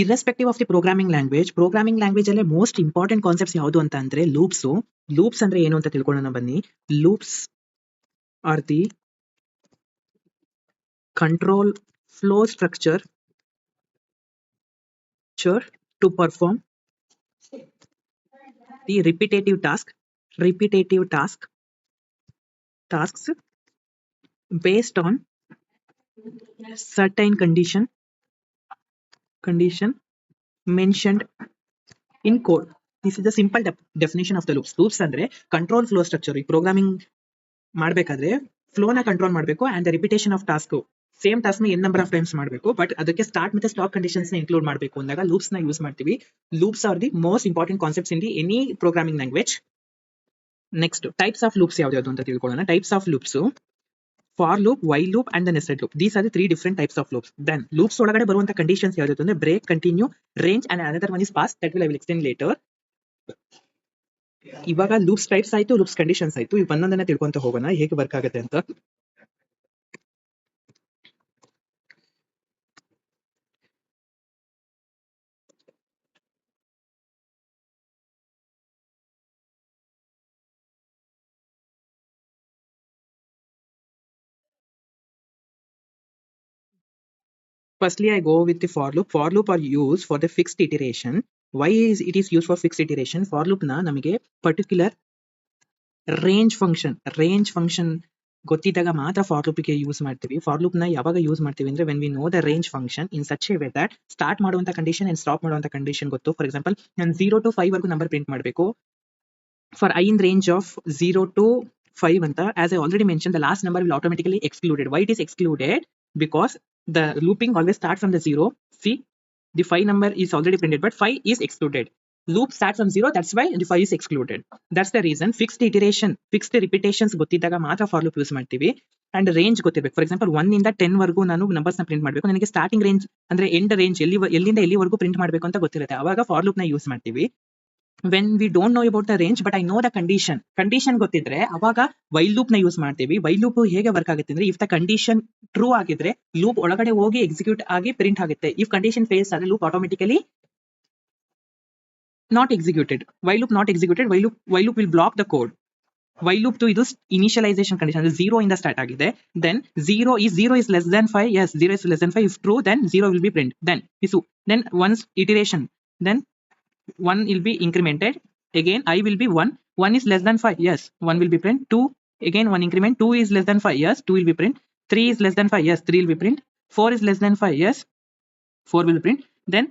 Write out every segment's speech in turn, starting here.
Irrespective of the programming language ಅಲ್ಲೇ most important concepts ಯಾವುದು ಅಂತ ಅಂದ್ರೆ ಲೂಪ್ಸ್ ಅಂದ್ರೆ ಏನು ಅಂತ ತಿಳ್ಕೊಳ್ಳೋಣ ಬನ್ನಿ. Loops R the control flow structure to perform the repetitive tasks based on certain condition mentioned in code. This is the simple definition of the loops. Loops ಅಂದ್ರೆ control flow structure. ಈ programming ಮಾಡಬೇಕಾದ್ರೆ ಫ್ಲೋನ control ಮಾಡಬೇಕು and the repetition of task same task ನ N number of times ಮಾಡಬೇಕು. But ಅದಕ್ಕೆ start ಮತ್ತೆ stop conditions ನ include ಮಾಡಬೇಕು ಅಂದಾಗ ಲೂಪ್ಸ್ ನ ಯೂಸ್ ಮಾಡ್ತೀವಿ. Loops R the most important concepts in the any programming language. Next types of loops ಯಾವ್ದು ಅಂತ ತಿಳ್ಕೊಳ್ಳೋಣ. Types of loops for loop, while loop and the nested loop. These are the 3 different types of loops. Then loops ಒಳಗಡೆ ಬರುವಂತ conditions ಯಾವ್ದು ಅಂದ್ರೆ break, continue, range and another one is pass. That will I will explain later. ಇವಾಗ loops types ಆಯ್ತು, loops conditions ಆಯ್ತು. ಈಗ ಒಂದೊಂದನ್ನ ತಿಳ್ಕೊಂತ ಹೋಗೋಣ ಹೇಗೆ ವರ್ಕ್ ಆಗುತ್ತೆ ಅಂತ. Firstly, I go with the for loop. For loop are used for the fixed iteration. Why is it is used for fixed iteration? For loop ನ ನಮಗೆ ಪರ್ಟಿಕ್ಯುಲರ್ ರೇಂಜ್ ಫಂಕ್ಷನ್ ಗೊತ್ತಿದ್ದಾಗ ಮಾತ್ರ for loop ಗೆ use ಮಾಡ್ತೀವಿ. For loop ನ ಯಾವಾಗ use ಮಾಡ್ತೀವಿ ಅಂದ್ರೆ when we know the range function in such A way that start ಮಾಡುವಂತ ಕಂಡೀಷನ್ ಅಂಡ್ ಸ್ಟಾಪ್ ಮಾಡುವಂತ ಕಂಡೀಷನ್ ಗೊತ್ತು. ಫಾರ್ ಎಕ್ಸಾಂಪಲ್ ನಾನು 0 to 5 ವರೆಗೂ ನಂಬರ್ ಪ್ರಿಂಟ್ ಮಾಡಬೇಕು. For I in range of 0 to 5 ಅಂತ, as I already mentioned, the last number will automatically excluded. Why it is excluded? Because the looping always starts from the 0. See, the 5 number is already printed, but 5 is excluded. Loop starts from 0, that's why the 5 is excluded. That's the reason. Fixed repetitions ಗೊತ್ತಿದ್ದಾಗ ಮಾತ್ರ for loop use ಮಾಡ್ತೀವಿ. And range ಗೊತ್ತಿರಬೇಕು. For example 1 ಇಂದ 10 ವರೆಗೂ ನಾನು numbers ನ print ಮಾಡಬೇಕು. ನನಗೆ starting range ಅಂದ್ರೆ ಎಂಡ್ ರೇಂಜ್ ಎಲ್ಲಿಂದ ಎಲ್ಲಿವರೆಗೂ ಪ್ರಿಂಟ್ ಮಾಡಬೇಕು ಅಂತ ಗೊತ್ತಿರುತ್ತೆ. ಅವಾಗ ಫಾರ್ ಲೂಪ್ ನ ಯೂಸ್ ಮಾಡ್ತೀವಿ. When we don't know about the range but I know the condition ಗೊತ್ತಿದ್ರೆ ಅವಾಗ ವೈಲ್ ಲೂಪ್ ನ ಯೂಸ್ ಮಾಡ್ತೀವಿ. ವೈಲ್ ಲೂಪ್ ಹೇಗೆ ವರ್ಕ್ ಆಗುತ್ತೆ ಅಂದ್ರೆ, ಇಫ್ ದ ಕಂಡೀಷನ್ ಟ್ರೂ ಆಗಿದ್ರೆ ಲೂಪ್ ಒಳಗಡೆ ಹೋಗಿ ಎಕ್ಸಿಕ್ಯೂಟ್ ಆಗಿ ಪ್ರಿಂಟ್ ಆಗುತ್ತೆ. ಇಫ್ ಕಂಡೀಷನ್ ಫೇಲ್ಸ್ ಆದ್ರೆ loop automatically not executed. While loop not executed. While loop will block the code. While loop ಇದು ಇನಿಷಿಯಲೈಸೇಷನ್ ಕಂಡೀಷನ್ ಅಂದ್ರೆ 0 ಇಂದ ಸ್ಟಾರ್ಟ್ ಆಗಿದೆ. Then 0 is less than 5. Yes, 0 is less than 5. If true, then 0 will be print. Then once iteration, then 1 will be incremented. Again I will be 1. 1 is less than 5. Yes, 1 will be print. 2, again 1 increment. 2 is less than 5. Yes, 2 will be print. 3 is less than 5. Yes, 3 will be print. 4 is less than 5. Yes, 4 will be print. Then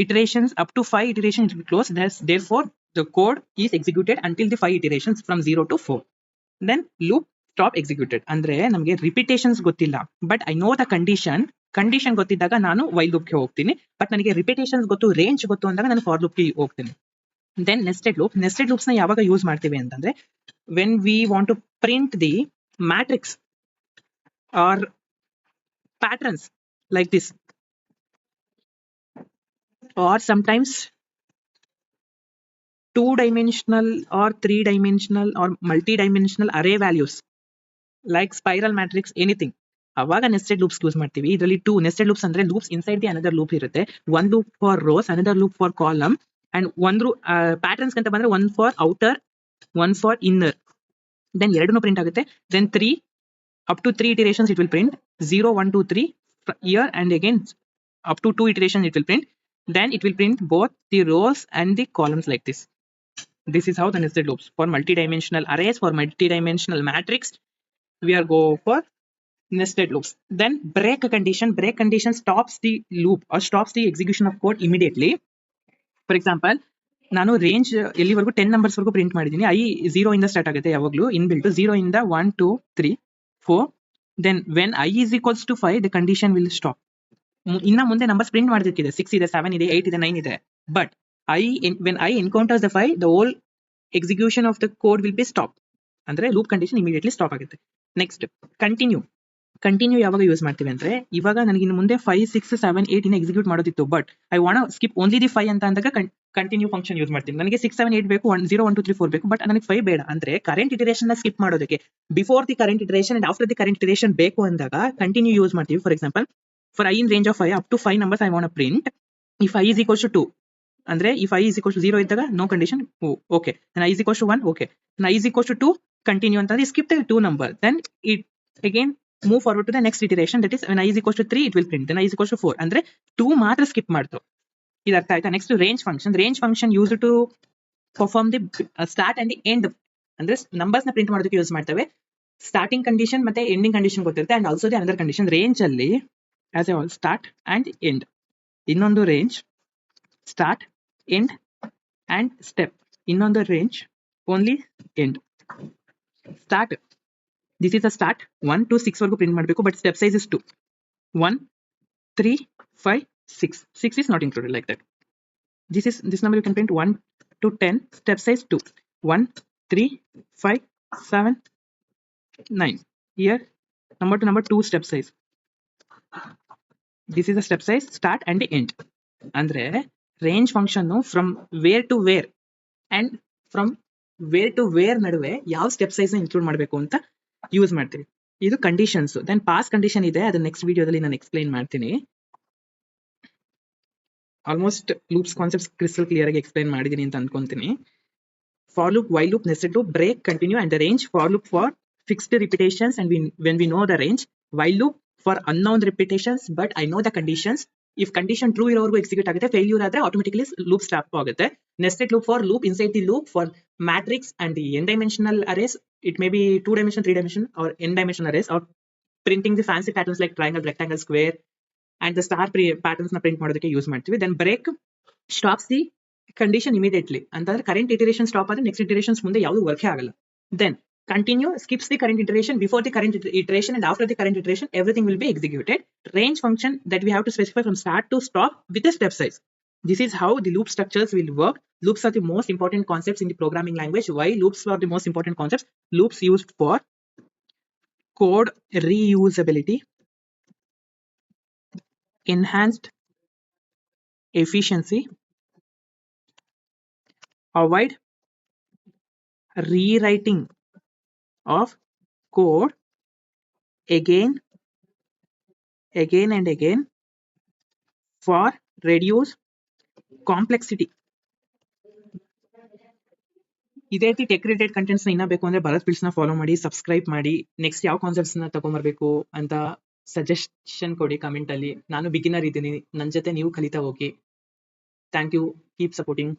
iterations up to 5 iterations will be closed. Therefore the code is executed until the 5 iterations from 0 to 4. Then loop stop executed. ಅಂದ್ರೆ ನಮಗೆ repetitions ಗೊತ್ತಿಲ್ಲ, but I know the condition ಗೊತ್ತಿದ್ದಾಗ ನಾನು while loop ಗೆ ಹೋಗ್ತೀನಿ. But ನನಗೆ repetitions ಗೊತ್ತು, range ಗೊತ್ತು ಅಂದಾಗ ನಾನು ಫಾರ್ ಲೂಪ್ ಗೆ ಹೋಗ್ತೀನಿ. ದೆನ್ ನೆಸ್ಟೆಡ್ ಲೂಪ್ಸ್ ನ ಯಾವಾಗ ಯೂಸ್ ಮಾಡ್ತೀವಿ ಅಂತಂದ್ರೆ, when we want to print the matrix or patterns like this, or sometimes 2-dimensional or 3-dimensional or multi-dimensional array values like spiral matrix, anything. ಅವಾಗ ನೆಸ್ಟೆಡ್ ಲೂಪ್ಸ್ ಯೂಸ್ ಮಾಡ್ತೀವಿ. ಇದರಲ್ಲಿ 2 nested loops ಅಂದ್ರೆ loops inside the another loop ಇರುತ್ತೆ. One loop for rows, another loop for column, and ಒಂದು patterns ಅಂತ ಬಂದ್ರೆ 1 for outer, 1 for inner. Then ಎರಡೂ print ಆಗುತ್ತೆ. Then 3 up to 3 iterations it will print 0, 1, 2, 3 here, and again up to 2 iterations it will print. Then it will print both the rows and the columns like this. This is how the nested loops. For multi-dimensional arrays, for multi-dimensional matrix, we are go for nested loops. Then break condition stops the loop or stops the execution of code immediately. For example, ನಾನು range ಎಲ್ಲಿವರೆಗೂ 10 numbers ವರೆಗೂ print ಮಾಡಿದ್ದೀನಿ. I 0 ಇಂದ start ಆಗುತ್ತೆ ಯಾವಾಗಲೂ inbuilt. 0 ಇಂದ 1, 2, 3, 4. Then when I is equals to 5 the condition will stop. ಇನ್ನ ಮುಂದೆ ನಂಬರ್ಸ್ ಪ್ರಿಂಟ್ ಮಾಡೋದಕ್ಕಿದೆ. 6 ಇದೆ, 7 ಇದೆ, 8 ಇದೆ, 9 ಇದೆ. But when I encounters the 5, the whole execution of the code will be stopped. ಅಂದ್ರೆ ಲೂಪ್ ಕಂಡೀಷನ್ ಇಮಿಡಿಯೇಟ್ಲಿ ಸ್ಟಾಪ್ ಆಗುತ್ತೆ. Next continue ಯಾವಾಗ use ಮಾಡ್ತೀವಿ ಅಂದ್ರೆ, ಇವಾಗ ನನಗೆ ಇನ್ನು ಮುಂದೆ 5, 6, 7, 8 ಇನ್ನ ಎಕ್ಸಿಕ್ಯೂಟ್ ಮಾಡೋದಿತ್ತು, but I want skip only the 5 ಅಂತ ಅಂದಾಗ ಕಂಟಿನ್ಯೂ ಫಂಕ್ಷನ್ ಯೂಸ್ ಮಾಡ್ತೀನಿ. ನನಗೆ 6, 7, 8 ಬೇಕು, 0, 1, 2, 3, 4 ಬೇಕು, ಬಟ್ ನನಗೆ 5 ಬೇಡ ಅಂದ್ರೆ ಕರೆಂಟ್ ಇಟರೇಷನ್ ನ ಸ್ಕಿಪ್ ಮಾಡೋದಕ್ಕೆ before the current iteration and after the current iteration ಬೇಕು ಅಂದಾಗ ಕಂಟಿನ್ಯೂ ಯೂಸ್ ಮಾಡ್ತೀವಿ. For example for I in range of 5 up to 5 numbers I want print. If I is equals to 2 ಅಂದ್ರೆ if I is equals to 0 ಇದ್ದಾಗ no condition, okay. I is equals to 1, okay. I is equals to 2 continue ಅಂತಂದ್ರೆ skip the 2 number, then it again move forward to the next iteration, that is when i is equals to 3 it will print, then i is equals to 4 ಅಂದ್ರೆ 2 ಮಾತ್ರ skip ಮಾಡ್ತು. ಇದು ಅರ್ಥ ಆಯ್ತಾ? Next range function use to perform the start and the end, ಅಂದ್ರೆ numbers ನ print ಮಾಡೋದಕ್ಕೆ use ಮಾಡ್ತೇವೆ. ಸ್ಟಾರ್ಟಿಂಗ್ ಕಂಡೀಷನ್ ಮತ್ತೆ ಎಂಡಿಂಗ್ ಕಂಡೀಷನ್ ಗೊತ್ತಿರುತ್ತೆ, and also the another condition. Range ಅಲ್ಲಿ as a start and end, ಇನ್ನೊಂದು range start end and step, ಇನ್ನೊಂದು range only end. Start, this is a start 1 to 6 ವರೆಗೂ print ಮಾಡಬೇಕು, but step size is 2. 1 3 5 6 6 is not included like that. This number you can print 1 to 10, step size 2. 1 3 5 7 9. Here number to number 2 step size. This is the step size start and end. ಅಂದ್ರೆ range function from where to where and from where to where ನಡುವೆ ಯಾವ step size ನ include ಮಾಡಬೇಕು ಅಂತ use ಮಾಡ್ತೀವಿ. ಇದು conditions. Then pass condition ಇದೆ, ಅದನ್ನ ನೆಕ್ಸ್ಟ್ ವಿಡಿಯೋದಲ್ಲಿ ನಾನು ಎಕ್ಸ್ಪ್ಲೈನ್ ಮಾಡ್ತೀನಿ. Almost loops concepts crystal clear ಆಗಿ ಎಕ್ಸ್ಪ್ಲೈನ್ ಮಾಡಿದೀನಿ ಅಂತ ಅನ್ಕೊಂತೀನಿ. For loop, while loop, nested loop, break, continue and the range. For loop for fixed repetitions and when we know the range. While loop for unknown repetitions but I know the conditions. If condition true ಇರೋವರೆಗೂ execute ಆಗುತ್ತೆ, failure ಆದ್ರೆ automatically loop stop ಆಗುತ್ತೆ. Nested loop for loop inside the loop for matrix and the n dimensional arrays. It may be 2 dimension, 3 dimension or n dimensional arrays, or printing the fancy patterns like triangle, rectangle, square and the star patterns ನ print ಮಾಡೋದಕ್ಕೆ use ಮಾಡ್ತೀವಿ. Then break stops the condition immediately, ಅಂತಂದ್ರೆ current iteration stop ಆದ್ರೆ next iterations ಮುಂದೆ ಯಾವುದು ವರ್ಕೇ ಆಗಲ್ಲ. Then continue skips the current iteration before the current iteration, and after the current iteration everything will be executed. Range function that we have to specify from start to stop with a step size. This is how the loop structures will work. Loops are the most important concepts in the programming language. Why loops are the most important concepts? Loops used for code reusability, enhanced efficiency, avoid rewriting of code again and again, for reduce complexity. ಇದೇ ರೀತಿ tech related contents ಇನ್ನ ಬೇಕು ಅಂದ್ರೆ Bharat bills ನ follow ಮಾಡಿ, subscribe ಮಾಡಿ. Next ಯಾವ concepts ನ ತಗೊಂಡ್ಬರ್ಬೇಕು ಅಂತ ಸಜೆಷನ್ ಕೊಡಿ ಕಮೆಂಟ್ ಅಲ್ಲಿ. ನಾನು ಬಿಗಿನರ್ ಇದ್ದೀನಿ, ನನ್ನ ಜೊತೆ ನೀವು ಕಲಿತಾ ಹೋಗಿ. Thank you, keep supporting.